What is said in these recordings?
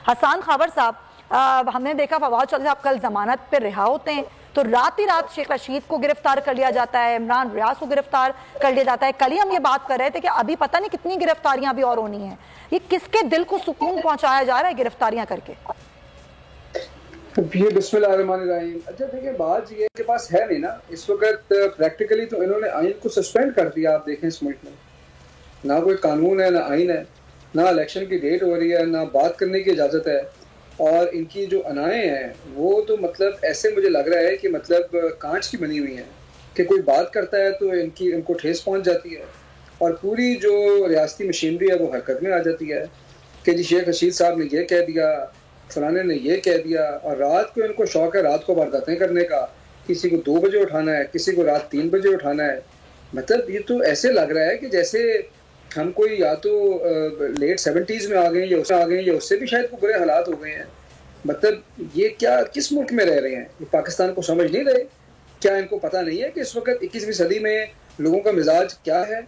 हसन खाबर साहब, हमने देखा फवाद चौधरी साहब कल जमानत पर रिहा होते हैं तो रात ही रात शेख रशीद को गिरफ्तार कर लिया जाता है, इमरान रियाज को गिरफ्तार कर लिया जाता है। कल ही हम ये बात कर रहे थे कि अभी पता नहीं कितनी गिरफ्तारियां अभी और होनी है। ये किसके दिल को सुकून पहुंचाया जा रहा है गिरफ्तारियां करके? ये बिस्मिल्लाहिर्रहमानिर्रहीम। अच्छा देखिए, बात ये के पास है नहीं ना इस वक्त प्रैक्टिकली, तो इन्होंने आइन को सस्पेंड कर दिया। आप देखें इस मुल्क में ना कोई कानून है, ना आइन है, ना इलेक्शन की डेट हो रही है, ना बात करने की इजाज़त है। और इनकी जो अनाएं हैं वो तो मतलब ऐसे मुझे लग रहा है कि मतलब कांच की बनी हुई हैं कि कोई बात करता है तो इनको ठेस पहुंच जाती है और पूरी जो रियासती मशीनरी है वो हरकत में आ जाती है कि जी शेख रशीद साहब ने ये कह दिया, फलाने ने ये कह दिया। और रात को इनको शौक है रात को वारदातें करने का, किसी को 2 बजे उठाना है, किसी को रात 3 बजे उठाना है। मतलब ये तो ऐसे लग रहा है कि जैसे हम कोई या तो लेट 70s में आ गए या उससे भी शायद बुरे हालात हो गए हैं। मतलब ये क्या, किस मुल्क में रह रहे हैं? ये पाकिस्तान को समझ नहीं रहे? क्या इनको पता नहीं है कि इस वक्त 21वीं सदी में लोगों का मिजाज क्या है,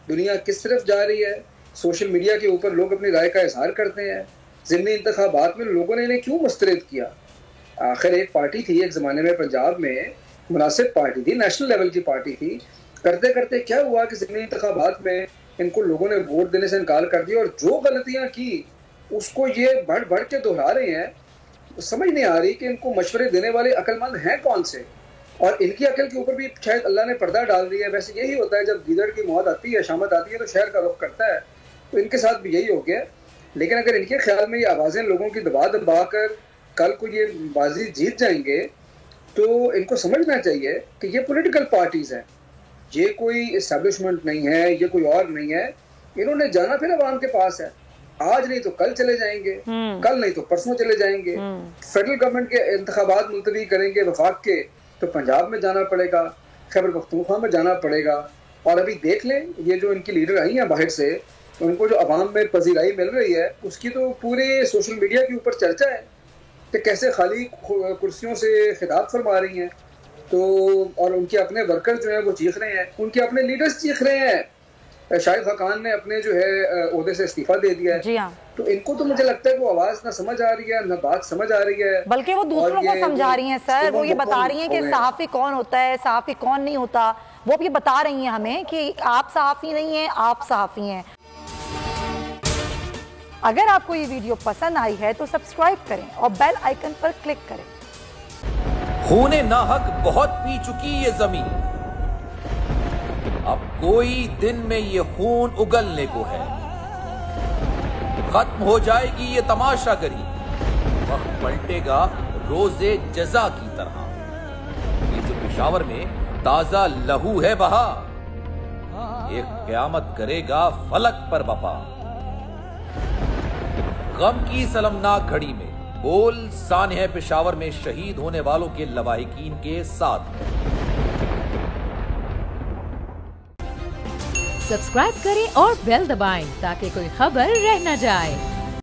दुनिया किस तरफ जा रही है? सोशल मीडिया के ऊपर लोग अपनी राय का इजहार करते हैं। ज़िमनी इंतखाबात में लोगों ने इन्हें क्यों मुस्तरद किया? आखिर एक पार्टी थी एक ज़माने में पंजाब में, मुनासिब पार्टी थी, नेशनल लेवल की पार्टी थी। करते करते क्या हुआ कि ज़िमनी इंतखाबात में इनको लोगों ने वोट देने से इनकार कर दिया और जो गलतियां की उसको ये बढ़ बढ़ के दोहरा रहे हैं। समझ नहीं आ रही कि इनको मशवरे देने वाले अक्लमंद हैं कौन से, और इनकी अकल के ऊपर भी शायद अल्लाह ने पर्दा डाल दिया है। वैसे यही होता है, जब गीदड़ की मौत आती है, शामत आती है, तो शहर का रुख करता है। तो इनके साथ भी यही हो गया। लेकिन अगर इनके ख्याल में ये आवाज़ें लोगों की दबा दबा कर कल को ये बाजी जीत जाएंगे तो इनको समझना चाहिए कि ये पॉलिटिकल पार्टीज़ हैं, ये कोई इस्टेब्लिशमेंट नहीं है, ये कोई और नहीं है। इन्होंने जाना फिर अवाम के पास है। आज नहीं तो कल चले जाएंगे, कल नहीं तो परसों चले जाएंगे। फेडरल गवर्नमेंट के इंतखाबात मुलतवी करेंगे वफाक के, तो पंजाब में जाना पड़ेगा, खैबर पख्तूनख्वा में जाना पड़ेगा। और अभी देख लें, ये जो इनकी लीडर आई हैं बाहर से, उनको जो अवाम में पजीराई मिल रही है उसकी तो पूरे सोशल मीडिया के ऊपर चर्चा है कि कैसे खाली कुर्सियों से खिताब फरमा रही हैं। तो और उनके अपने वर्कर जो हैं वो चीख रहे हैं, उनके अपने लीडर्स चीख रहे हैं। शाहिद खान ने अपने जो है ओहदे से इस्तीफा दे दिया है। जी हाँ। तो इनको तो मुझे लगता है वो आवाज ना समझ आ रही है, ना बात समझ आ रही है, बल्कि वो दूसरों को समझा रही हैं सर। वो ये बता रही हैं कि सहाफ़ी कौन होता है, सहाफ़ी कौन नहीं होता। वो ये बता रही हैं हमें कि आप सहाफ़ी नहीं हैं, आप सहाफ़ी हैं। अगर आपको ये वीडियो पसंद आई है तो सब्सक्राइब करें और बेल आइकन पर क्लिक करें। खूने नाहक बहुत पी चुकी ये जमीन, अब कोई दिन में ये खून उगलने को है। खत्म हो जाएगी ये तमाशागरी, वक्त पलटेगा रोजे जजा की तरह। ये जो पेशावर में ताजा लहू है बहा, एक क़यामत करेगा फलक पर बपा। गम की सलमनाक घड़ी में बोल सानह पेशावर में शहीद होने वालों के लवाहिकीन के साथ। सब्सक्राइब करें और बेल दबाएं ताकि कोई खबर रह न जाए।